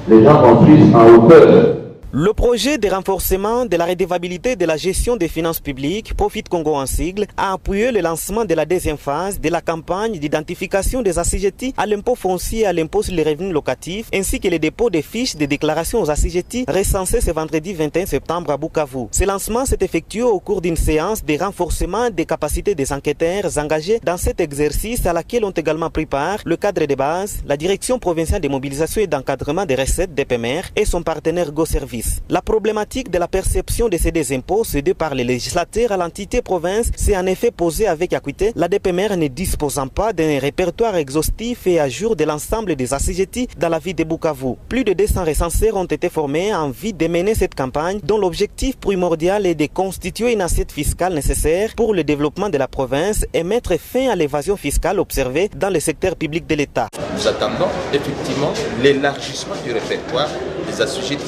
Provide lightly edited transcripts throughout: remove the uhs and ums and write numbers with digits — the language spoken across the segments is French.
les gens construisent en hauteur. Le projet de renforcement de la redevabilité de la gestion des finances publiques, Profit Congo en sigle, a appuyé le lancement de la deuxième phase de la campagne d'identification des assujettis à l'impôt foncier et à l'impôt sur les revenus locatifs, ainsi que le dépôt des fiches de déclaration aux assujettis recensés ce vendredi 21 septembre à Bukavu. Ce lancement s'est effectué au cours d'une séance de renforcement des capacités des enquêteurs engagés dans cet exercice à laquelle ont également pris part le cadre de base, la Direction provinciale de mobilisation et d'encadrement des recettes DPMR et son partenaire GoService. La problématique de la perception de ces deux impôts cédés par les législateurs à l'entité province s'est en effet posée avec acuité, la DPMR ne disposant pas d'un répertoire exhaustif et à jour de l'ensemble des assujettis dans la ville de Bukavu. Plus de 200 recenseurs ont été formés en vue de mener cette campagne dont l'objectif primordial est de constituer une assiette fiscale nécessaire pour le développement de la province et mettre fin à l'évasion fiscale observée dans le secteur public de l'État. Nous attendons effectivement l'élargissement du répertoire des assujettis.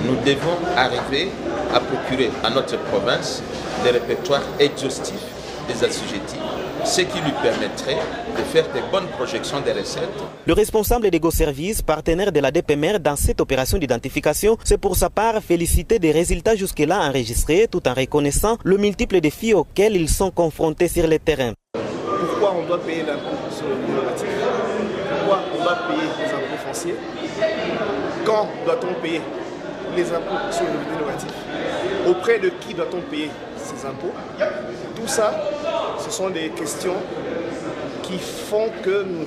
Nous devons arriver à procurer à notre province des répertoires exhaustifs des assujettis, ce qui lui permettrait de faire de bonnes projections des recettes. Le responsable des GoService, partenaire de la DPMR dans cette opération d'identification, s'est pour sa part félicité des résultats jusque-là enregistrés tout en reconnaissant le multiple défis auxquels ils sont confrontés sur le terrain. Pourquoi on doit payer l'impôt sur le revenu locatif? Pourquoi on doit payer les impôts fonciers? Quand doit-on payer les impôts sur le revenu locatif? Auprès de qui doit-on payer ces impôts? Tout ça, ce sont des questions qui font que nous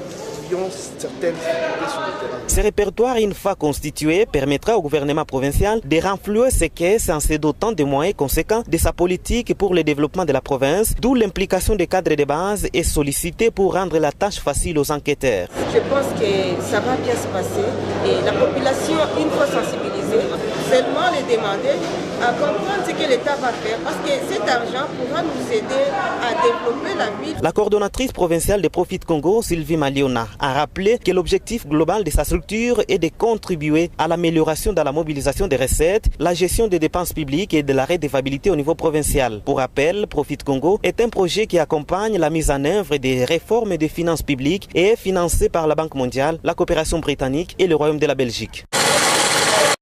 ayons certaines difficultés sur le terrain. Ce répertoire, une fois constitué, permettra au gouvernement provincial de renflouer ses caisses en se dotant de moyens conséquents de sa politique pour le développement de la province, d'où l'implication des cadres de base est sollicitée pour rendre la tâche facile aux enquêteurs. Je pense que ça va bien se passer et la population, une fois sensibilisée, seulement les demander à comprendre ce que l'État va faire parce que cet argent pourra nous aider à développer la ville. La coordonnatrice provinciale de Profit Congo, Sylvie Maliona, a rappelé que l'objectif global de sa structure est de contribuer à l'amélioration de la mobilisation des recettes, la gestion des dépenses publiques et de la redevabilité au niveau provincial. Pour rappel, Profit Congo est un projet qui accompagne la mise en œuvre des réformes des finances publiques et est financé par la Banque mondiale, la coopération britannique et le Royaume de la Belgique.